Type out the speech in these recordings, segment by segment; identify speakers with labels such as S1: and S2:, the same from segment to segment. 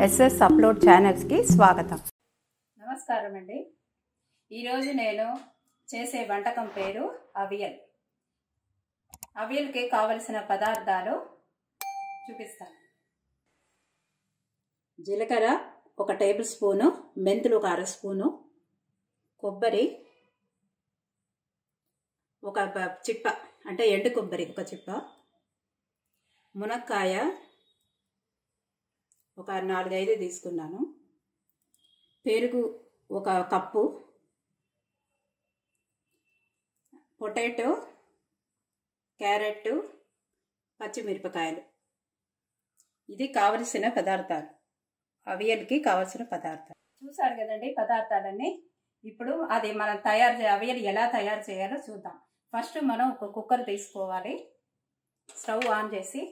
S1: SS upload ఛానల్స్కి స్వాగతం.
S2: నమస్కారం అండి. ఈరోజు నేను చేసే వంటకం పేరు అవియల్. అవియల్కి కావలసిన పదార్థాలు చూపిస్తాను. జీలకర్ర 1 టేబుల్ స్పూను, మెంతులు 1 అర స్పూను, కొబ్బరి 1 చిప్ప అంటే ఎండు కొబ్బరి 1 చిప్ప, మునక్కాయ 4-5 తీసుకున్నాను, పెరుగు 1 కప్పు, పొటాటో, క్యారెట్, పచ్చిమిరపకాయలు. ఇది కావలసిన పదార్థాలు, అవియల్కి కావలసిన పదార్థాలు. చూసారు కదండి పదార్థాలన్నీ. ఇప్పుడు అది మనం అవియల్ ఎలా తయారు చేయాలో చూద్దాం. ఫస్ట్ మనం 1 కుక్కర్ తీసుకోవాలి. స్టవ్ ఆన్ చేసి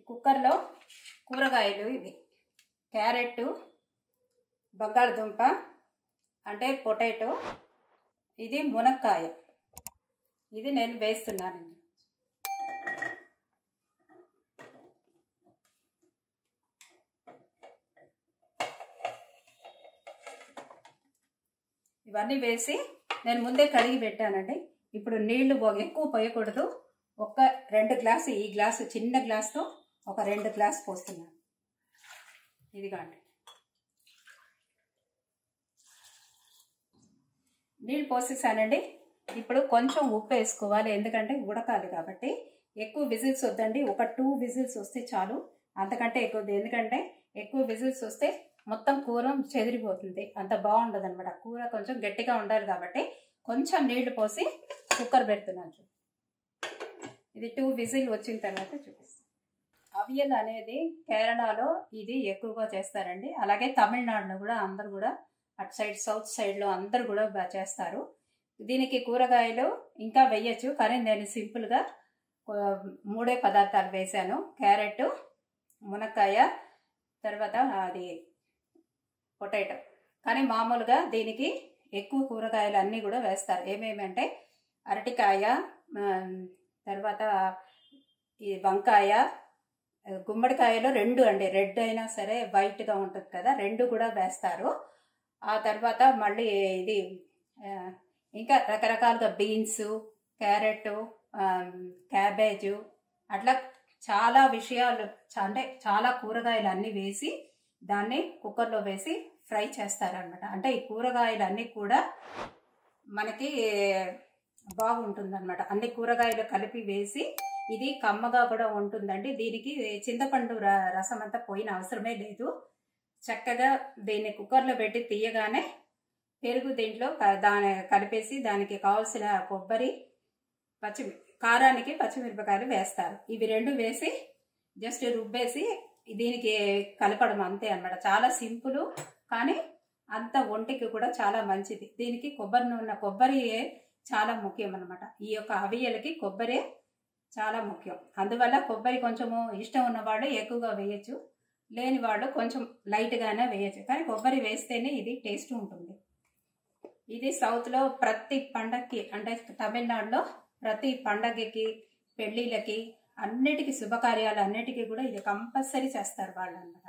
S2: కుక్కర్లో కూరగాయలు ఇవి క్యారెట్, బంగాళదుంప అంటే పొటాటో, ఇది మునక్కాయ, ఇది నేను వేస్తున్నానండి. ఇవన్నీ వేసి నేను ముందే కడిగి పెట్టానండి. ఇప్పుడు నీళ్లు ఎక్కువ పోయకూడదు. 2 గ్లాసు, ఈ గ్లాసు చిన్న గ్లాసుతో 2 గ్లాసు పోస్తున్నాను. ఇదిగోండి నీళ్ళు పోసేసానండి. ఇప్పుడు కొంచెం ఉప్పు వేసుకోవాలి, ఎందుకంటే ఉడకాలి కాబట్టి. ఎక్కువ విజిల్స్ వద్దండి, 2 విజిల్స్ వస్తే చాలు, అంతకంటే ఎక్కువ. ఎందుకంటే ఎక్కువ విజిల్స్ వస్తే మొత్తం కూర చెదిరిపోతుంది, అంత బాగుండదు అనమాట. కూర కొంచెం గట్టిగా ఉండాలి కాబట్టి కొంచెం నీళ్లు పోసి కుక్కర్ పెడుతున్నాను. ఇది 2 విజిల్ వచ్చిన తర్వాత చూపిస్తాను. అవియల్ అనేది కేరళలో ఇది ఎక్కువగా చేస్తారండి. అలాగే తమిళనాడులో కూడా అందరు కూడా అటు సైడ్ సౌత్ సైడ్లో అందరు కూడా బాగా చేస్తారు. దీనికి కూరగాయలు ఇంకా వేయచ్చు, కానీ నేను సింపుల్గా 3 పదార్థాలు వేసాను. క్యారెట్, మునక్కాయ, తర్వాత అది పొటాటో. కానీ మామూలుగా దీనికి ఎక్కువ కూరగాయలు అన్నీ కూడా వేస్తారు. ఏమేమంటే అరటికాయ, తర్వాత ఈ వంకాయ, గుమ్మడికాయలో 2 అండి, రెడ్ అయినా సరే వైట్గా ఉంటుంది కదా, 2 కూడా వేస్తారు. ఆ తర్వాత మళ్ళీ ఇది ఇంకా రకరకాలుగా బీన్స్, క్యారెట్, క్యాబేజు, అట్లా చాలా విషయాలు అంటే చాలా కూరగాయలు అన్నీ వేసి దాన్ని కుక్కర్లో వేసి ఫ్రై చేస్తారనమాట. అంటే ఈ కూరగాయలు అన్నీ కూడా మనకి బాగుంటుందన్నమాట. అన్ని కూరగాయలు కలిపి వేసి ఇది కమ్మగా కూడా ఉంటుందండి. దీనికి చింతపండు రసం అంతా పోయిన అవసరమే లేదు. చక్కగా దీన్ని కుక్కర్లో పెట్టి తీయగానే పెరుగు దీంట్లో కలిపేసి దానికి కావాల్సిన కొబ్బరి, కారానికి పచ్చిమిరపకాయలు వేస్తారు. ఇవి 2 వేసి జస్ట్ రుబ్బేసి దీనికి కలపడం అంతే అన్నమాట. చాలా సింపుల్, కానీ అంత ఒంటికి కూడా చాలా మంచిది. దీనికి కొబ్బరి చాలా ముఖ్యం అన్నమాట. ఈ యొక్క అవియలకి కొబ్బరి చాలా ముఖ్యం. అందువల్ల కొబ్బరి కొంచెము ఇష్టం ఉన్నవాళ్ళు ఎక్కువగా వేయచ్చు, లేని వాళ్ళు కొంచెం లైట్గానే వేయచ్చు, కానీ కొబ్బరి వేస్తేనే ఇది టేస్ట్ ఉంటుంది. ఇది సౌత్లో ప్రతి పండగకి, అంటే తమిళనాడులో ప్రతి పండగకి, పెళ్ళిళ్ళకి, అన్నిటికీ శుభకార్యాలు అన్నిటికీ కూడా ఇది కంపల్సరీ చేస్తారు వాళ్ళు అన్నమాట.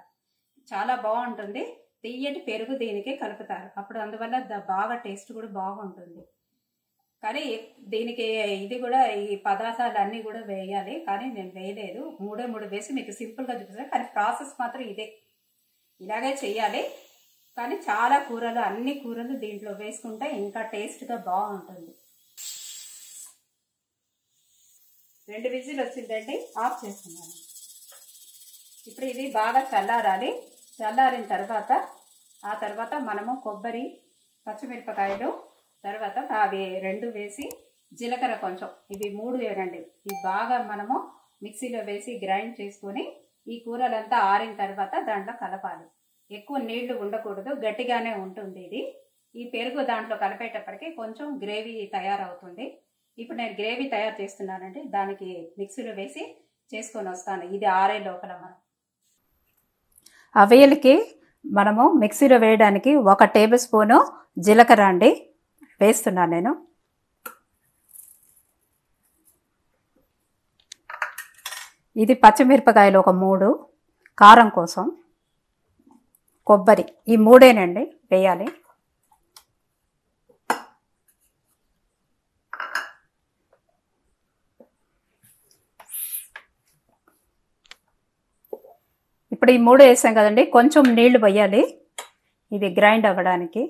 S2: చాలా బాగుంటుంది. తీయటి పెరుగు దీనికి కలుపుతారు, అప్పుడు అందువల్ల బాగా టేస్ట్ కూడా బాగుంటుంది. కానీ దీనికి ఇది కూడా ఈ పదార్థాలు అన్నీ కూడా వేయాలి, కానీ నేను వేయలేదు. 3 వేసి మీకు సింపుల్గా చూపిస్తాను, కానీ ప్రాసెస్ మాత్రం ఇదే, ఇలాగే చెయ్యాలి. కానీ చాలా కూరలు, అన్ని కూరలు దీంట్లో వేసుకుంటే ఇంకా టేస్ట్గా బాగుంటుంది. 2 విజిల్ వచ్చిందండి, ఆఫ్ చేస్తున్నాను. ఇప్పుడు ఇది బాగా చల్లారాలి. చల్లారిన తర్వాత ఆ తర్వాత మనము కొబ్బరి, పచ్చిమిరపకాయలు, తర్వాత అవి 2 వేసి జీలకర్ర కొంచెం, ఇవి 3 వేయండి. ఇవి బాగా మనము మిక్సీలో వేసి గ్రైండ్ చేసుకొని ఈ కూరలంతా ఆరిన తర్వాత దాంట్లో కలపాలి. ఎక్కువ నీళ్లు ఉండకూడదు, గట్టిగానే ఉంటుంది ఇది. ఈ పెరుగు దాంట్లో కలిపేటప్పటికి కొంచెం గ్రేవీ తయారవుతుంది. ఇప్పుడు నేను గ్రేవీ తయారు చేస్తున్నానండి, దానికి మిక్సీలో వేసి చేసుకొని వస్తాను. ఇది ఆరే లోపల మనం
S1: అవియల్కి మనము మిక్సీలో వేయడానికి 1 టేబుల్ స్పూను జీలకర్ర అండి వేస్తున్నాను నేను. ఇది పచ్చిమిరపకాయలు ఒక 3, కారం కోసం, కొబ్బరి ఈ 3 వేయాలి. ఇప్పుడు ఈ 3 వేసాం కదండి, కొంచెం నీళ్లు పోయాలి ఇది గ్రైండ్ అవ్వడానికి.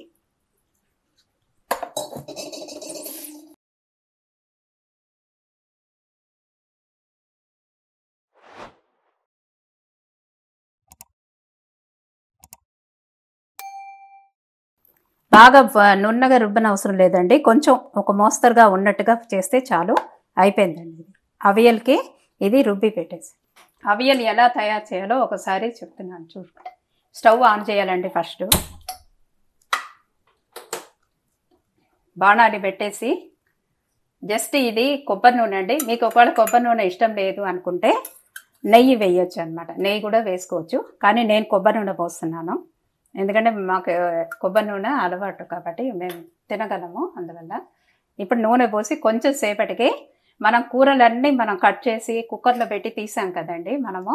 S1: బాగా నున్నగా రుబ్బన అవసరం లేదండి, కొంచెం ఒక మోస్తరుగా ఉన్నట్టుగా చేస్తే చాలు. అయిపోయిందండి. అవియల్కి ఇది రుబ్బి పెట్టేసి. అవియల్ ఎలా తయారు చేయాలో ఒకసారి చెప్తున్నాను చూడు. స్టవ్ ఆన్ చేయాలండి. ఫస్ట్ బాణాలు పెట్టేసి జస్ట్ ఇది కొబ్బరి నూనె అండి. మీకు ఒకవేళ కొబ్బరి నూనె ఇష్టం లేదు అనుకుంటే నెయ్యి వేయొచ్చు అనమాట. నెయ్యి కూడా వేసుకోవచ్చు, కానీ నేను కొబ్బరి నూనె పోస్తున్నాను. ఎందుకంటే మాకు కొబ్బరి నూనె అలవాటు కాబట్టి మేము తినగలము, అందువల్ల. ఇప్పుడు నూనె పోసి కొంచెం సేపటికి మనం కూరలన్నీ మనం కట్ చేసి కుక్కర్లో పెట్టి తీసాం కదండి మనము,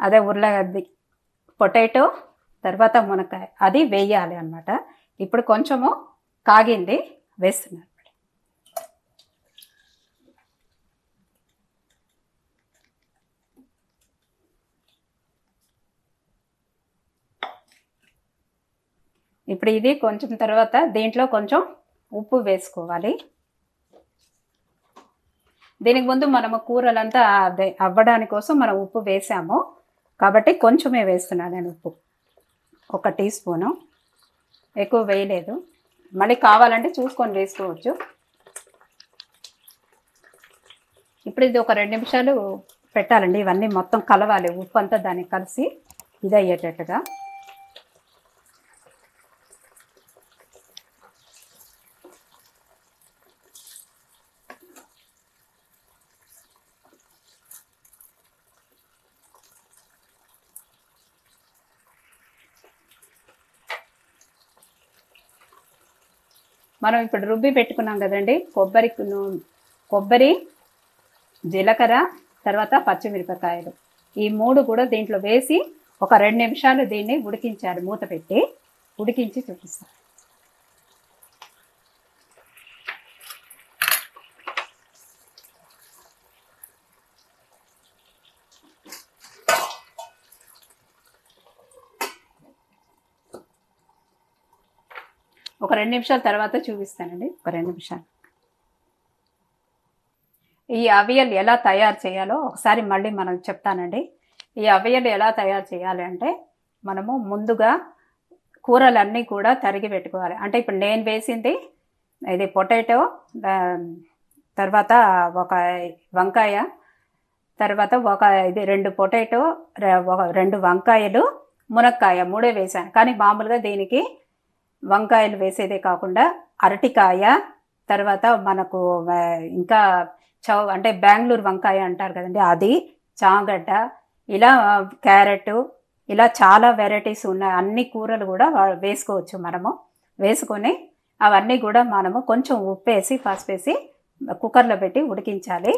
S1: అదే ఉర్లగడ్డి, పొటాటో, తర్వాత మునక్కాయ అది వేయాలి అనమాట. ఇప్పుడు కొంచెము కాగింది, వేస్తున్నాను. ఇప్పుడు ఇది కొంచెం తర్వాత దీంట్లో కొంచెం ఉప్పు వేసుకోవాలి. దీనికి ముందు మనము కూరలంతా అవ్వడానికి కోసం మనం ఉప్పు వేసాము కాబట్టి కొంచెమే వేస్తున్నాను నేను ఉప్పు. 1 టీ స్పూను, ఎక్కువ వేయలేదు. మళ్ళీ కావాలంటే చూసుకొని వేసుకోవచ్చు. ఇప్పుడు ఇది ఒక 2 నిమిషాలు పెట్టాలండి. ఇవన్నీ మొత్తం కలవాలి, ఉప్పు అంతా దానికి కలిసి ఇది అయ్యేటట్టుగా. మనం ఇప్పుడు రుబ్బి పెట్టుకున్నాం కదండి, కొబ్బరి, జీలకర్ర, తర్వాత పచ్చిమిరపకాయలు, ఈ 3 కూడా దీంట్లో వేసి ఒక 2 నిమిషాలు దీన్ని ఉడికించాలి. మూత పెట్టి ఉడికించి చూపిస్తాను. ఒక 2 నిమిషాల తర్వాత చూపిస్తానండి. ఒక 2 నిమిషాలు. ఈ అవియల్ ఎలా తయారు చేయాలో ఒకసారి మళ్ళీ మనం చెప్తానండి. ఈ అవియల్ ఎలా తయారు చేయాలి అంటే, మనము ముందుగా కూరలన్నీ కూడా తరిగి పెట్టుకోవాలి. అంటే ఇప్పుడు నేను వేసింది ఇది పొటాటో, తర్వాత ఒక వంకాయ, తర్వాత ఇది 2 పొటాటో, 2 వంకాయలు, మునక్కాయ 3 వేసాను. కానీ మామూలుగా దీనికి వంకాయలు వేసేదే కాకుండా అరటికాయ, తర్వాత మనకు ఇంకా అంటే బెంగళూరు వంకాయ అంటారు కదండి, అది, చాంగడ్డ, ఇలా క్యారెట్, ఇలా చాలా వెరైటీస్ ఉన్నాయి. అన్ని కూరలు కూడా వేసుకోవచ్చు మనము. వేసుకొని అవన్నీ కూడా మనము కొంచెం ఉప్పేసి పసుపేసి కుక్కర్లో పెట్టి ఉడికించాలి.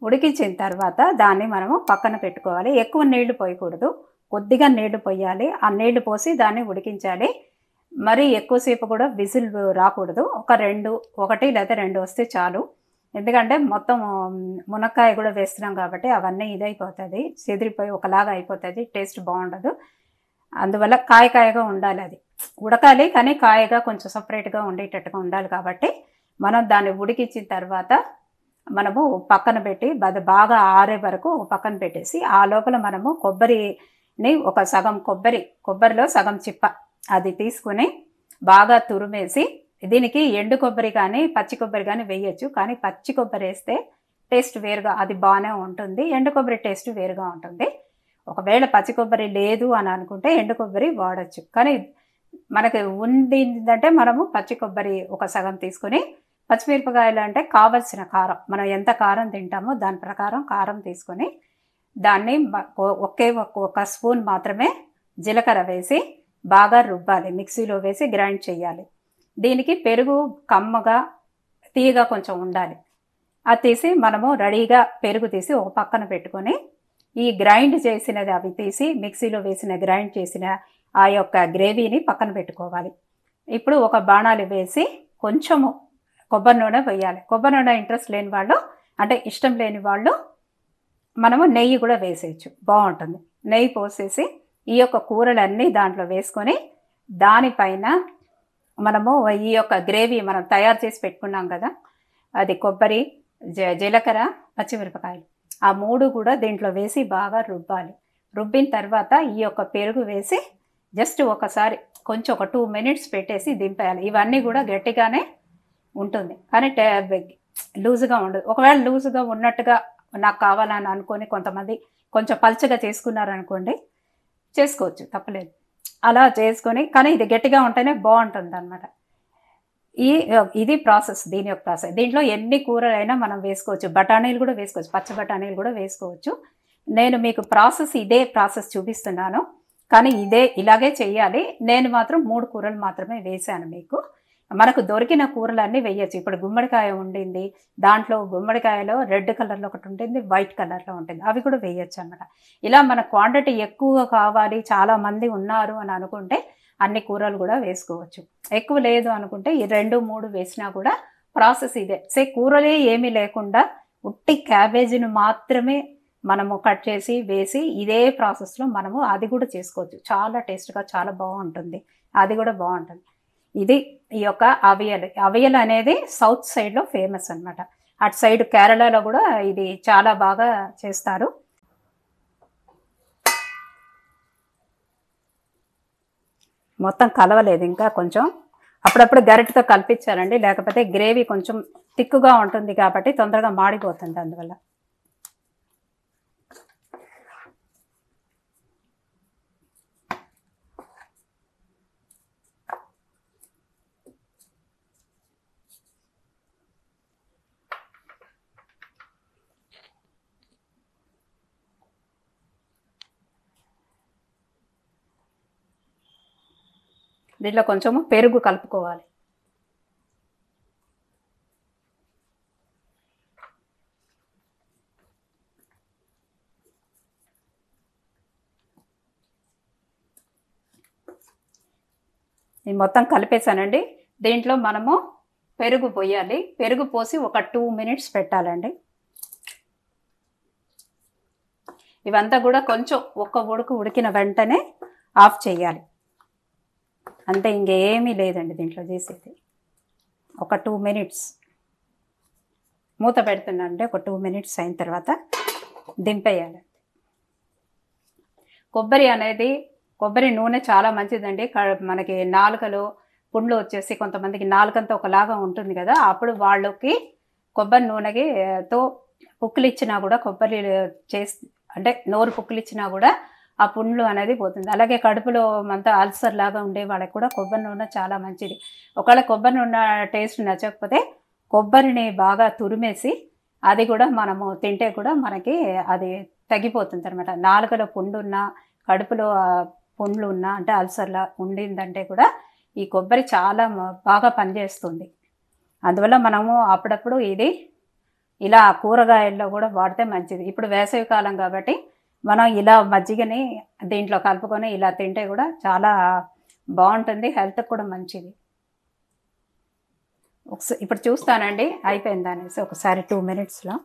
S1: ఉడికించిన తర్వాత దాన్ని మనము పక్కన పెట్టుకోవాలి. ఎక్కువ నీళ్లు పోయకూడదు, కొద్దిగా నీళ్లు పోయాలి. ఆ నీళ్లు పోసి దాన్ని ఉడికించాలి. మరి ఎక్కువసేపు కూడా విజిల్ రాకూడదు. 1 లేదా 2 వస్తే చాలు. ఎందుకంటే మొత్తం మునక్కాయ కూడా వేస్తున్నాం కాబట్టి అవన్నీ ఇదైపోతుంది, చెదిరిపోయి ఒకలాగా అయిపోతుంది, టేస్ట్ బాగుండదు. అందువల్ల కాయగా ఉండాలి, అది ఉడకాలి కానీ కాయగా కొంచెం సపరేట్గా ఉండేటట్టుగా ఉండాలి. కాబట్టి మనం దాన్ని ఉడికించిన తర్వాత మనము పక్కన పెట్టి బాగా ఆరే వరకు పక్కన పెట్టేసి, ఆ లోపల మనము కొబ్బరిని ఒక సగం కొబ్బరిలో సగం చిప్ప అది తీసుకుని బాగా తురిమేసి, దీనికి ఎండు కొబ్బరి కానీ పచ్చి కొబ్బరి కానీ వేయచ్చు. కానీ పచ్చి కొబ్బరి వేస్తే టేస్ట్ వేరుగా అది బాగానే ఉంటుంది, ఎండు కొబ్బరి టేస్ట్ వేరుగా ఉంటుంది. ఒకవేళ పచ్చి కొబ్బరి లేదు అని అనుకుంటే ఎండు కొబ్బరి వాడచ్చు. కానీ మనకి ఉండిందంటే మనము పచ్చి కొబ్బరి ఒక సగం తీసుకొని, పచ్చిమిరపకాయలు అంటే కావలసిన కారం, మనం ఎంత కారం తింటామో దాని ప్రకారం కారం తీసుకొని దాన్ని ఒక స్పూన్ మాత్రమే జీలకర్ర వేసి బాగా రుబ్బాలి, మిక్సీలో వేసి గ్రైండ్ చేయాలి. దీనికి పెరుగు కమ్మగా తీయగా కొంచెం ఉండాలి. అది తీసి మనము రెడీగా పెరుగు తీసి ఒక పక్కన పెట్టుకొని, ఈ గ్రైండ్ చేసినది అవి తీసి మిక్సీలో వేసిన గ్రైండ్ చేసిన ఆ యొక్క గ్రేవీని పక్కన పెట్టుకోవాలి. ఇప్పుడు ఒక బాణాలు వేసి కొంచెము కొబ్బరి నూనె వేయాలి. కొబ్బరి నూనె ఇంట్రెస్ట్ లేని వాళ్ళు, అంటే ఇష్టం లేని వాళ్ళు మనము నెయ్యి కూడా వేసేయచ్చు, బాగుంటుంది. నెయ్యి పోసేసి ఈ యొక్క కూరలన్నీ దాంట్లో వేసుకొని దానిపైన మనము ఈ యొక్క గ్రేవీ మనం తయారు చేసి పెట్టుకున్నాం కదా, అది కొబ్బరి, జీలకర్ర, పచ్చిమిరపకాయలు, ఆ 3 కూడా దీంట్లో వేసి బాగా రుబ్బాలి. రుబ్బిన తర్వాత ఈ యొక్క పెరుగు వేసి జస్ట్ ఒకసారి కొంచెం ఒక 2 minutes పెట్టేసి దింపేయాలి. ఇవన్నీ కూడా గట్టిగానే ఉంటుంది కానీ లూజుగా ఉండదు. ఒకవేళ లూజుగా ఉన్నట్టుగా నాకు కావాలని అనుకొని కొంతమంది కొంచెం పల్చగా చేసుకున్నారనుకోండి, చేసుకోవచ్చు, తప్పలేదు. అలా చేసుకొని, కానీ ఇది గట్టిగా ఉంటేనే బాగుంటుంది అనమాట. ఇది ప్రాసెస్, దీని యొక్క ప్రాసెస్. దీంట్లో ఎన్ని కూరలైనా మనం వేసుకోవచ్చు. బఠానీలు కూడా వేసుకోవచ్చు, పచ్చ బఠానీలు కూడా వేసుకోవచ్చు. నేను మీకు ఇదే ప్రాసెస్ చూపిస్తున్నాను, కానీ ఇలాగే చెయ్యాలి. నేను మాత్రం 3 కూరలు మాత్రమే వేశాను మీకు. మనకు దొరికిన కూరలన్నీ వేయచ్చు. ఇప్పుడు గుమ్మడికాయ ఉండింది, దాంట్లో గుమ్మడికాయలో రెడ్ కలర్లో ఒకటి ఉంటుంది, వైట్ కలర్లో ఉంటుంది, అవి కూడా వేయచ్చు అన్నమాట. ఇలా మన క్వాంటిటీ ఎక్కువ కావాలి, చాలామంది ఉన్నారు అని అనుకుంటే అన్ని కూరలు కూడా వేసుకోవచ్చు. ఎక్కువ లేదు అనుకుంటే ఈ 2-3 వేసినా కూడా ప్రాసెస్ ఇదే. కూరలే ఏమీ లేకుండా ఉట్టి క్యాబేజీని మాత్రమే మనము కట్ చేసి వేసి ఇదే ప్రాసెస్లో మనము అది కూడా చేసుకోవచ్చు. చాలా టేస్ట్గా చాలా బాగుంటుంది, అది కూడా బాగుంటుంది. ఇది ఈ యొక్క అవియల్ అనేది సౌత్ సైడ్లో ఫేమస్ అనమాట. అటు సైడ్ కేరళలో కూడా ఇది చాలా బాగా చేస్తారు. మొత్తం కలవలేదు ఇంకా, కొంచెం అప్పుడప్పుడు గరిటెతో కల్పించాలండి, లేకపోతే గ్రేవీ కొంచెం తిక్కుగా ఉంటుంది కాబట్టి తొందరగా మాడిపోతుంది. అందువల్ల దీంట్లో కొంచెము పెరుగు కలుపుకోవాలి. ఇది మొత్తం కలిపేసానండి. దీంట్లో మనము పెరుగు పోయాలి. పెరుగు పోసి ఒక 2 minutes పెట్టాలండి. ఇవంతా కూడా కొంచెం ఒక్క ఉడికిన వెంటనే ఆఫ్ చేయాలి. అంతే, ఇంకేమీ లేదండి దీంట్లో చేసేది. ఒక 2 minutes మూత పెడుతున్నానండి. ఒక 2 minutes అయిన తర్వాత దింపేయాలి. కొబ్బరి నూనె చాలా మంచిదండి. మనకి నాలుకలో పుండ్లు వచ్చేసి కొంతమందికి నాలుకంతా ఒకలాగా ఉంటుంది కదా, అప్పుడు వాళ్ళకి కొబ్బరి నూనెతో పుక్కిలిచ్చినా కూడా, కొబ్బరి అంటే నోరు పుక్కిలిచ్చినా కూడా ఆ పుండ్లు అనేది పోతుంది. అలాగే కడుపులో అంతా అల్సర్ లాగా ఉండే వాళ్ళకి కూడా కొబ్బరి నూనె చాలా మంచిది. ఒకవేళ కొబ్బరి నూనె టేస్ట్ నచ్చకపోతే కొబ్బరిని బాగా తురిమేసి అది కూడా మనము తింటే కూడా మనకి అది తగ్గిపోతుంది అనమాట. నాలుకలో పుండున్నా, కడుపులో పుండ్లు ఉన్నా, అంటే అల్సర్లా ఉండిందంటే కూడా ఈ కొబ్బరి చాలా బాగా పనిచేస్తుంది. అందువల్ల మనము అప్పుడప్పుడు ఇది ఇలా కూరగాయల్లో కూడా వాడితే మంచిది. ఇప్పుడు వేసవి కాలం కాబట్టి మనం ఇలా మజ్జిగని దీంట్లో కలుపుకొని ఇలా తింటే కూడా చాలా బాగుంటుంది, హెల్త్కి కూడా మంచిది. ఇప్పుడు చూస్తానండి అయిపోయింది అనేసి ఒకసారి 2 minutesలో.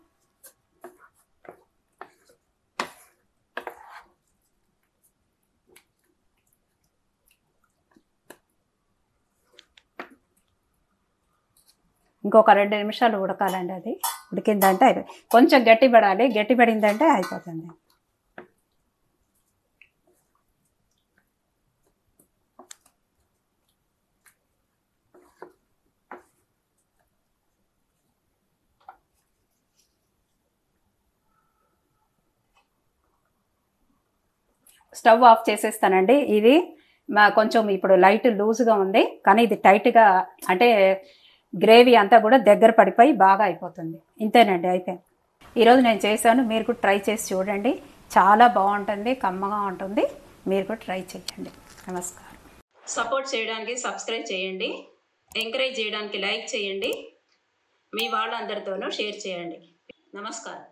S1: ఇంకొక 2 నిమిషాలు ఉడకాలండి. అది ఉడికిందంటే అయిపోయింది. కొంచెం గట్టిపడాలి, గట్టిపడిందంటే అయిపోతుంది. స్టవ్ ఆఫ్ చేసేస్తానండి. ఇది కొంచెం ఇప్పుడు లైట్ లూజ్గా ఉంది, కానీ ఇది టైట్గా, అంటే గ్రేవీ అంతా కూడా దగ్గర పడిపోయి బాగా అయిపోతుంది. ఇంతేనండి, అయిపోయింది. ఈరోజు నేను చేశాను, మీరు కూడా ట్రై చేసి చూడండి. చాలా బాగుంటుంది, కమ్మగా ఉంటుంది. మీరు కూడా ట్రై చేయండి. నమస్కారం.
S2: సపోర్ట్ చేయడానికి సబ్స్క్రైబ్ చేయండి, ఎంకరేజ్ చేయడానికి లైక్ చేయండి, మీ వాళ్ళందరితోనూ షేర్ చేయండి. నమస్కారం.